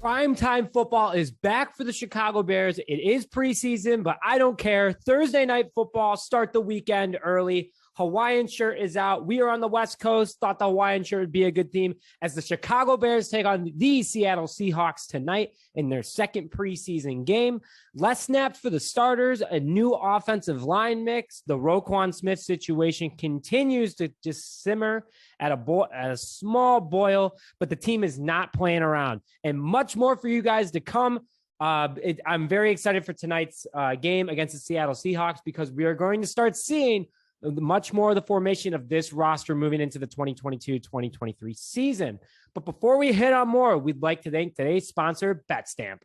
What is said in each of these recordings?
Primetime football is back for the Chicago Bears. It is preseason, but I don't care. Thursday night football, start the weekend early. Hawaiian shirt is out. We are on the West Coast. Thought the Hawaiian shirt would be a good theme as the Chicago Bears take on the Seattle Seahawks tonight in their second preseason game. Less snaps for the starters, a new offensive line mix. The Roquan Smith situation continues to just simmer at a small boil, but the team is not playing around. And much more for you guys to come. I'm very excited for tonight's game against the Seattle Seahawks because we are going to start seeing much more of the formation of this roster moving into the 2022-2023 season. But before we hit on more, we'd like to thank today's sponsor, BetStamp.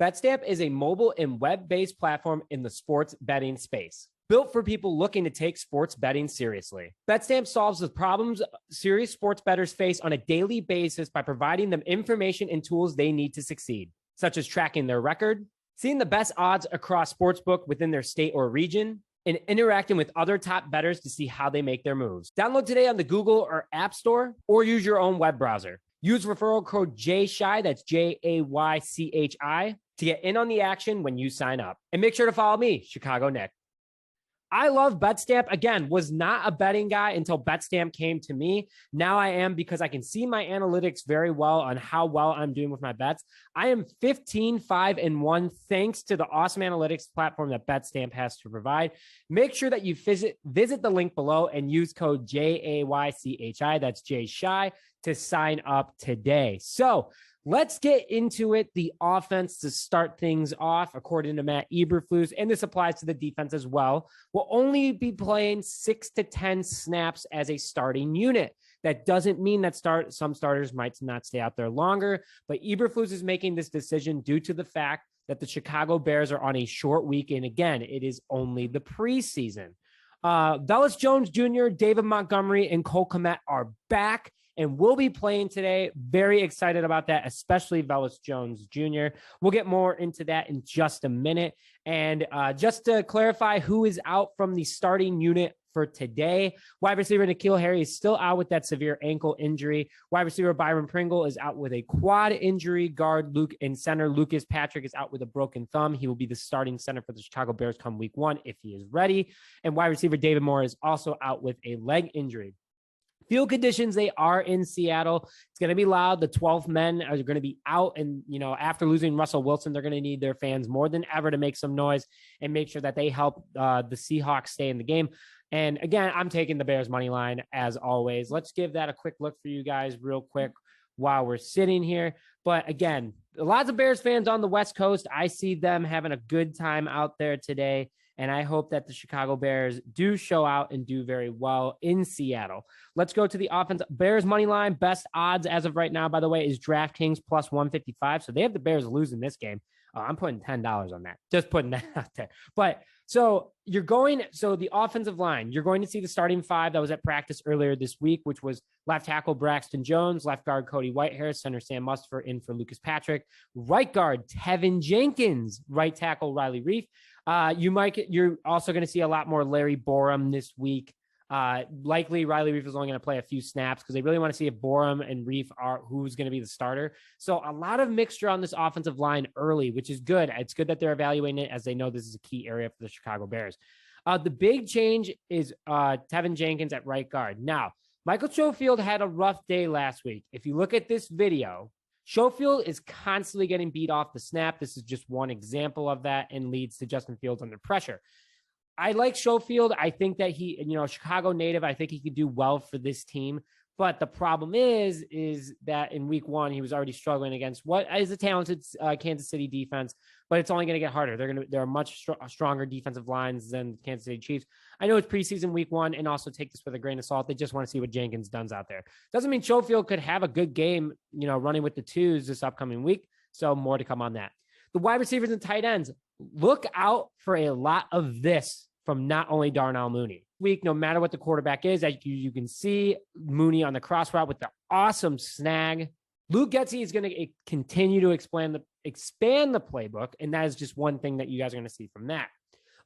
BetStamp is a mobile and web-based platform in the sports betting space, built for people looking to take sports betting seriously. BetStamp solves the problems serious sports bettors face on a daily basis by providing them information and tools they need to succeed, such as tracking their record, seeing the best odds across sportsbook within their state or region, and interacting with other top bettors to see how they make their moves. Download today on the Google or App Store, or use your own web browser. Use referral code JSHY, that's JAYCHI, to get in on the action when you sign up. And make sure to follow me, Chicago Nick. I love BetStamp. Again, was not a betting guy until BetStamp came to me. Now I am because I can see my analytics very well on how well I'm doing with my bets. I am 15-5-1 thanks to the awesome analytics platform that BetStamp has to provide. Make sure that you visit the link below and use code JAYCHI, that's JSHY, to sign up today. So let's get into it. The offense to start things off, according to Matt Eberflus, and this applies to the defense as well, will only be playing 6 to 10 snaps as a starting unit. That doesn't mean that some starters might not stay out there longer, but Eberflus is making this decision due to the fact that the Chicago Bears are on a short week, and again, it is only the preseason. Velus Jones Jr., David Montgomery, and Kmet are back and will be playing today. Very excited about that, especially Velus Jones Jr. We'll get more into that in just a minute. And just to clarify who is out from the starting unit for today, wide receiver N'Keal Harry is still out with that severe ankle injury. Wide receiver Byron Pringle is out with a quad injury. Guard Luke and center Lucas Patrick is out with a broken thumb. He will be the starting center for the Chicago Bears come week 1 if he is ready. And wide receiver David Moore is also out with a leg injury. Field conditions, they are in Seattle. It's going to be loud. The 12th men are going to be out. And, after losing Russell Wilson, they're going to need their fans more than ever to make some noise and make sure that they help the Seahawks stay in the game. And again, I'm taking the Bears money line as always. Let's give that a quick look for you guys real quick while we're sitting here. But again, lots of Bears fans on the West Coast. I see them having a good time out there today. And I hope that the Chicago Bears do show out and do very well in Seattle. Let's go to the offense. Bears money line, best odds as of right now, by the way, is DraftKings plus 155. So they have the Bears losing this game. I'm putting $10 on that. Just putting that out there. But so the offensive line, you're going to see the starting 5 that was at practice earlier this week, which was left tackle Braxton Jones, left guard Cody Whitehair, center Sam Mustipher, in for Lucas Patrick, right guard Tevin Jenkins, right tackle Riley Reif. You're also going to see a lot more Larry Borum this week. Likely Riley Reif is only going to play a few snaps because they really want to see if Borum and Reif are who's going to be the starter. So a lot of mixture on this offensive line early, which is good. It's good that they're evaluating it as they know this is a key area for the Chicago Bears. The big change is Tevin Jenkins at right guard. Now, Michael Schofield had a rough day last week. If you look at this video, Schofield is constantly getting beat off the snap. This is just one example of that and leads to Justin Fields under pressure. I like Schofield. I think that he, Chicago native, I think he could do well for this team. But the problem is that in week 1, he was already struggling against what is a talented Kansas City defense, but it's only going to get harder. There are much stronger defensive lines than Kansas City Chiefs. I know it's preseason week 1, and also take this with a grain of salt. They just want to see what Jenkins does out there. Doesn't mean Schofield could have a good game, running with the 2s this upcoming week. So more to come on that. The wide receivers and tight ends, look out for a lot of this from not only Darnell Mooney. Week, no matter what the quarterback is, as you can see Mooney on the cross route with the awesome snag. Luke Getsy is going to continue to expand the playbook, and that is just one thing that you guys are going to see from that.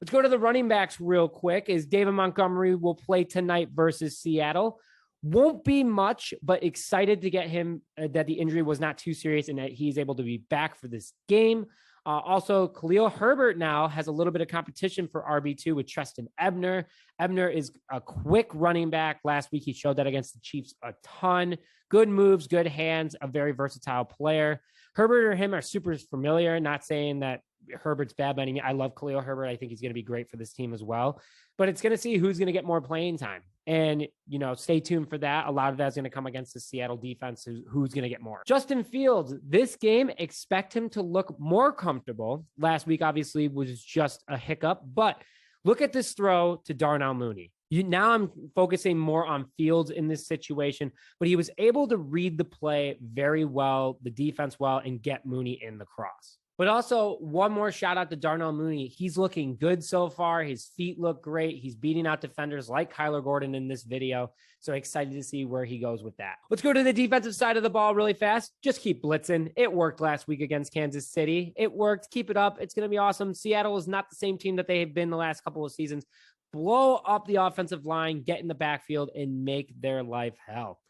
Let's go to the running backs real quick. Is David Montgomery will play tonight versus Seattle. Won't be much, but excited to get him that the injury was not too serious and that he's able to be back for this game. Also, Khalil Herbert now has a little bit of competition for RB2 with Treston Ebner. Ebner is a quick running back. Last week, he showed that against the Chiefs a ton. Good moves, good hands, a very versatile player. Herbert and him are super familiar. Not saying that Herbert's bad by any means. I love Khalil Herbert. I think he's going to be great for this team as well. But it's going to see who's going to get more playing time. And, stay tuned for that. A lot of that's going to come against the Seattle defense, who's going to get more. Justin Fields, this game, expect him to look more comfortable. Last week, obviously, was just a hiccup. But look at this throw to Darnell Mooney. Now I'm focusing more on Fields in this situation, but he was able to read the play very well, the defense well, and get Mooney in the cross. But also, one more shout out to Darnell Mooney. He's looking good so far. His feet look great. He's beating out defenders like Kyler Gordan in this video. So excited to see where he goes with that. Let's go to the defensive side of the ball really fast. Just keep blitzing. It worked last week against Kansas City. It worked. Keep it up. It's going to be awesome. Seattle is not the same team that they have been the last couple of seasons. Blow up the offensive line, get in the backfield, and make their life hell.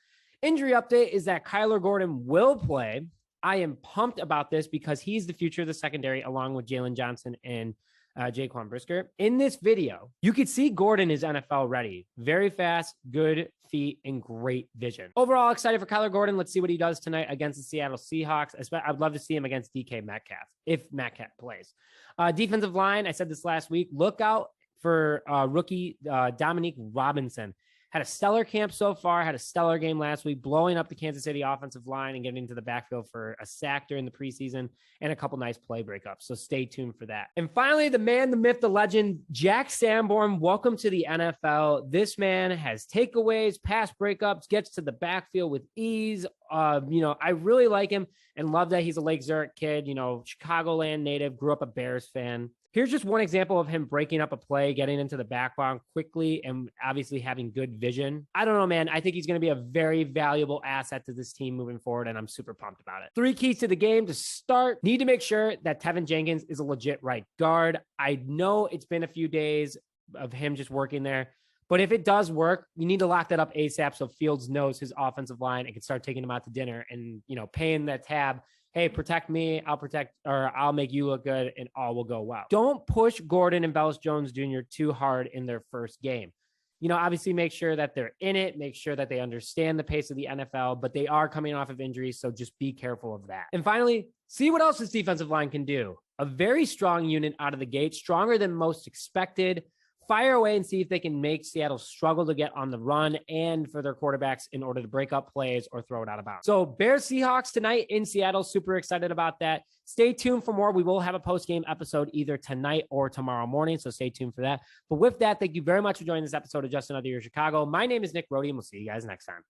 Injury update is that Kyler Gordan will play. I am pumped about this because he's the future of the secondary along with Jalen Johnson and Jaquan Brisker. In this video, you could see Gordan is NFL ready. Very fast, good feet, and great vision. Overall, excited for Kyler Gordan. Let's see what he does tonight against the Seattle Seahawks. I'd love to see him against DK Metcalf if Metcalf plays. Defensive line, I said this last week, look out for rookie Dominique Robinson. Had a stellar camp so far, had a stellar game last week, blowing up the Kansas City offensive line and getting into the backfield for a sack during the preseason and a couple nice play breakups. So stay tuned for that. And finally, the man, the myth, the legend, Jack Sanborn. Welcome to the NFL. This man has takeaways, pass breakups, gets to the backfield with ease. I really like him and love that he's a Lake Zurich kid, Chicagoland native, grew up a Bears fan. Here's just one example of him breaking up a play, getting into the background quickly, and obviously having good vision. I don't know, man. I think he's going to be a very valuable asset to this team moving forward, and I'm super pumped about it. 3 keys to the game to start. Need to make sure that Tevin Jenkins is a legit right guard. I know it's been a few days of him just working there, but if it does work, you need to lock that up ASAP so Fields knows his offensive line and can start taking him out to dinner and, paying that tab. Hey, protect me, I'll make you look good, and all will go well. Don't push Gordan and Velus Jones Jr. too hard in their first game. Obviously make sure that they're in it, make sure that they understand the pace of the NFL, but they are coming off of injuries, so just be careful of that. And finally, see what else this defensive line can do. A very strong unit out of the gate, stronger than most expected. Fire away and see if they can make Seattle struggle to get on the run and for their quarterbacks in order to break up plays or throw it out of bounds. So Bears Seahawks tonight in Seattle. Super excited about that. Stay tuned for more. We will have a post-game episode either tonight or tomorrow morning, so stay tuned for that. But with that, thank you very much for joining this episode of Just Another Year Chicago. My name is Nick Rohde, and we'll see you guys next time.